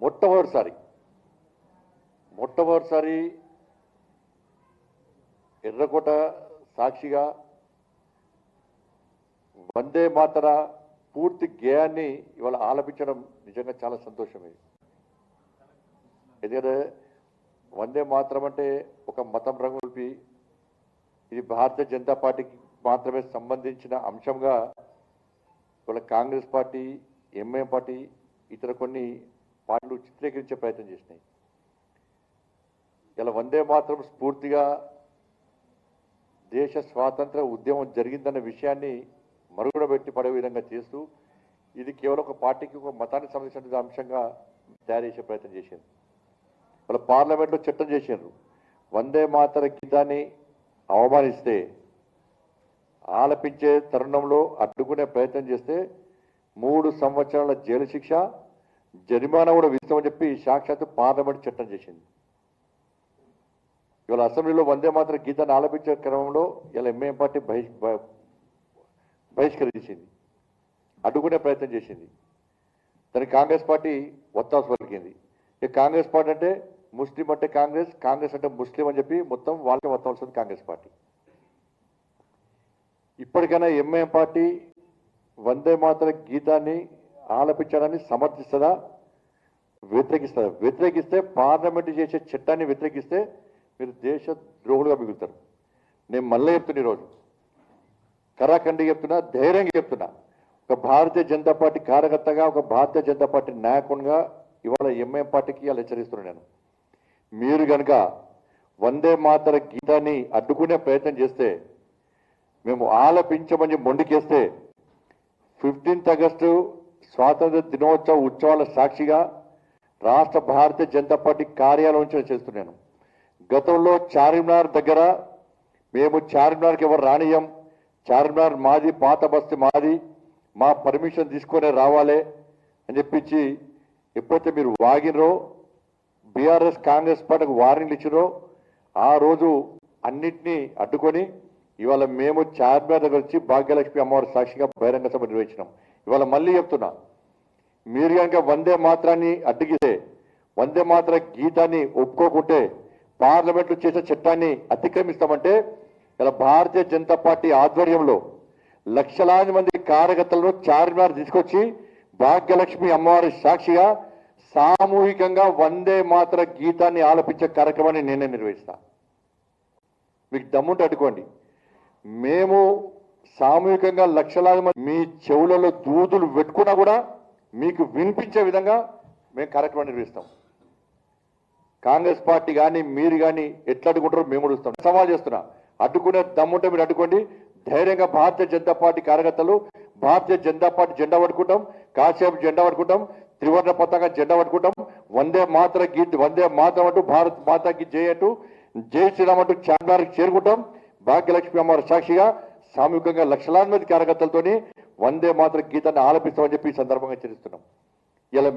మొట్టమొదటిసారి ఎర్రకోట సాక్షిగా వందే మాతర పూర్తి గేయాన్ని ఇవాళ ఆలపించడం నిజంగా చాలా సంతోషమే. ఎందుకంటే వందే మాతరం అంటే ఒక మతం రంగుల్పి ఇది భారతీయ జనతా పార్టీకి మాత్రమే సంబంధించిన అంశంగా ఇవాళ కాంగ్రెస్ పార్టీ, ఎంఐఎం పార్టీ, ఇతర కొన్ని పార్టీలు చిత్రీకరించే ప్రయత్నం చేసినాయి. ఇలా వందే మాతరం స్ఫూర్తిగా దేశ స్వాతంత్ర ఉద్యమం జరిగిందన్న విషయాన్ని మరుగున పెట్టి పడే విధంగా చేస్తూ ఇది కేవలం ఒక పార్టీకి, ఒక మతానికి సంబంధించిన అంశంగా తయారు చేసే ప్రయత్నం చేసింది. వాళ్ళ పార్లమెంట్లో చట్టం చేశారు. వందే మాతర గీతాన్ని అవమానిస్తే, ఆలపించే తరుణంలో అడ్డుకునే ప్రయత్నం చేస్తే 3 సంవత్సరాల జైలు శిక్ష, జరిమానా కూడా విధిస్తామని చెప్పి సాక్షాత్తు పార్లమెంట్ చట్టం చేసింది. ఇవాళ అసెంబ్లీలో వందే మాతర గీతాన్ని ఆలపించే క్రమంలో ఇలా ఎంఐఎం పార్టీ బహిష్కరించింది, అడ్డుకునే ప్రయత్నం చేసింది. దానికి కాంగ్రెస్ పార్టీ ఒత్తాసు పలికింది. ఇక కాంగ్రెస్ పార్టీ అంటే ముస్లిం అంటే కాంగ్రెస్, కాంగ్రెస్ అంటే ముస్లిం అని చెప్పి మొత్తం వాళ్ళకి ఒత్తాల్సింది కాంగ్రెస్ పార్టీ. ఇప్పటికైనా ఎంఐఎం పార్టీ వందే మాతర గీతాన్ని ఆలపించడాన్ని సమర్థిస్తుందా, వ్యతిరేకిస్తుందా? వ్యతిరేకిస్తే, పార్లమెంటు చేసే చట్టాన్ని వ్యతిరేకిస్తే మీరు దేశ ద్రోహులుగా మిగులుతారు. నేను మళ్ళీ చెప్తున్నా, ఈరోజు కరాఖండి చెప్తున్నా, ధైర్యంగా చెప్తున్నా. ఒక భారతీయ జనతా పార్టీ కార్యకర్తగా, ఒక భారతీయ జనతా పార్టీ నాయకునిగా ఇవాళ ఎంఐఎం పార్టీకి ఇలా హెచ్చరిస్తున్నాను నేను. మీరు కనుక వందే మాతర గీతాన్ని అడ్డుకునే ప్రయత్నం చేస్తే, మేము ఆలపించమని మొండికేస్తే 15th ఆగస్టు స్వాతంత్ర దినోత్సవ ఉత్సవాల సాక్షిగా రాష్ట్ర భారతీయ జనతా పార్టీ కార్యాలయం నుంచి చేస్తున్నాను. గతంలో చార్మినార్ దగ్గర మేము చార్మినార్కి ఎవరు రానియం, చార్మినార్ మాది, పాత బస్తీ మాది, మా పర్మిషన్ తీసుకొనే రావాలి అని చెప్పించి ఎప్పుడైతే మీరు వాగినరో, బీఆర్ఎస్ కాంగ్రెస్ పార్టీకి వార్నింగ్లు ఇచ్చినో, ఆ రోజు అన్నింటినీ అడ్డుకొని ఇవాళ మేము చార్మినార్ దగ్గర వచ్చి భాగ్యలక్ష్మి అమ్మవారి సాక్షిగా బహిరంగ సభ నిర్వహించినాం. ఇవాళ మళ్ళీ చెప్తున్నా, మీరు కనుక వందే మాత్రాన్ని అడ్డుగిస్తే, వందే మాత్ర గీతాన్ని ఒప్పుకోకుంటే, పార్లమెంట్లో చేసే చట్టాన్ని అతిక్రమిస్తామంటే ఇలా భారతీయ జనతా పార్టీ ఆధ్వర్యంలో లక్షలాది మంది కార్యకర్తలను చార్మినార్ తీసుకొచ్చి భాగ్యలక్ష్మి అమ్మవారి సాక్షిగా సామూహికంగా వందే మాతర గీతాన్ని ఆలపించే కార్యక్రమాన్ని నేనే నిర్వహిస్తా. మీకు దమ్ముంటే అడ్డుకోండి. మేము సామూహికంగా లక్షలాది మంది మీ చెవులలో దూదులు పెట్టుకున్నా కూడా మీకు వినిపించే విధంగా మేము కార్యక్రమం నిర్వహిస్తాం. కాంగ్రెస్ పార్టీ కానీ మీరు కానీ ఎట్లా అడ్డుకుంటారో మేము కూడా ఇస్తాం. సవాల్ చేస్తున్నా, అడ్డుకునే దమ్ముంటే మీరు అడ్డుకోండి. ధైర్యంగా భారతీయ జనతా పార్టీ కార్యకర్తలు భారతీయ జనతా పార్టీ జెండా పట్టుకుంటాం, కాసేపు జెండా పట్టుకుంటాం, త్రివర్ణ పతాక జెండా పట్టుకుంటాం, వందే మాతర గీత్, వందే మాతరం అంటూ, భారత్ మాతాకి జై అంటూ, జై శ్రీరామ్ అంటూ చార్మినార్కి చేరుకుంటాం. భాగ్యలక్ష్మి అమ్మవారి సాక్షిగా సామూహికంగా లక్షలాది మంది కార్యకర్తలతోని వందే మాతర గీతాన్ని ఆలపిస్తామని చెప్పి ఈ సందర్భంగా హెచ్చరిస్తున్నాం. ఇలా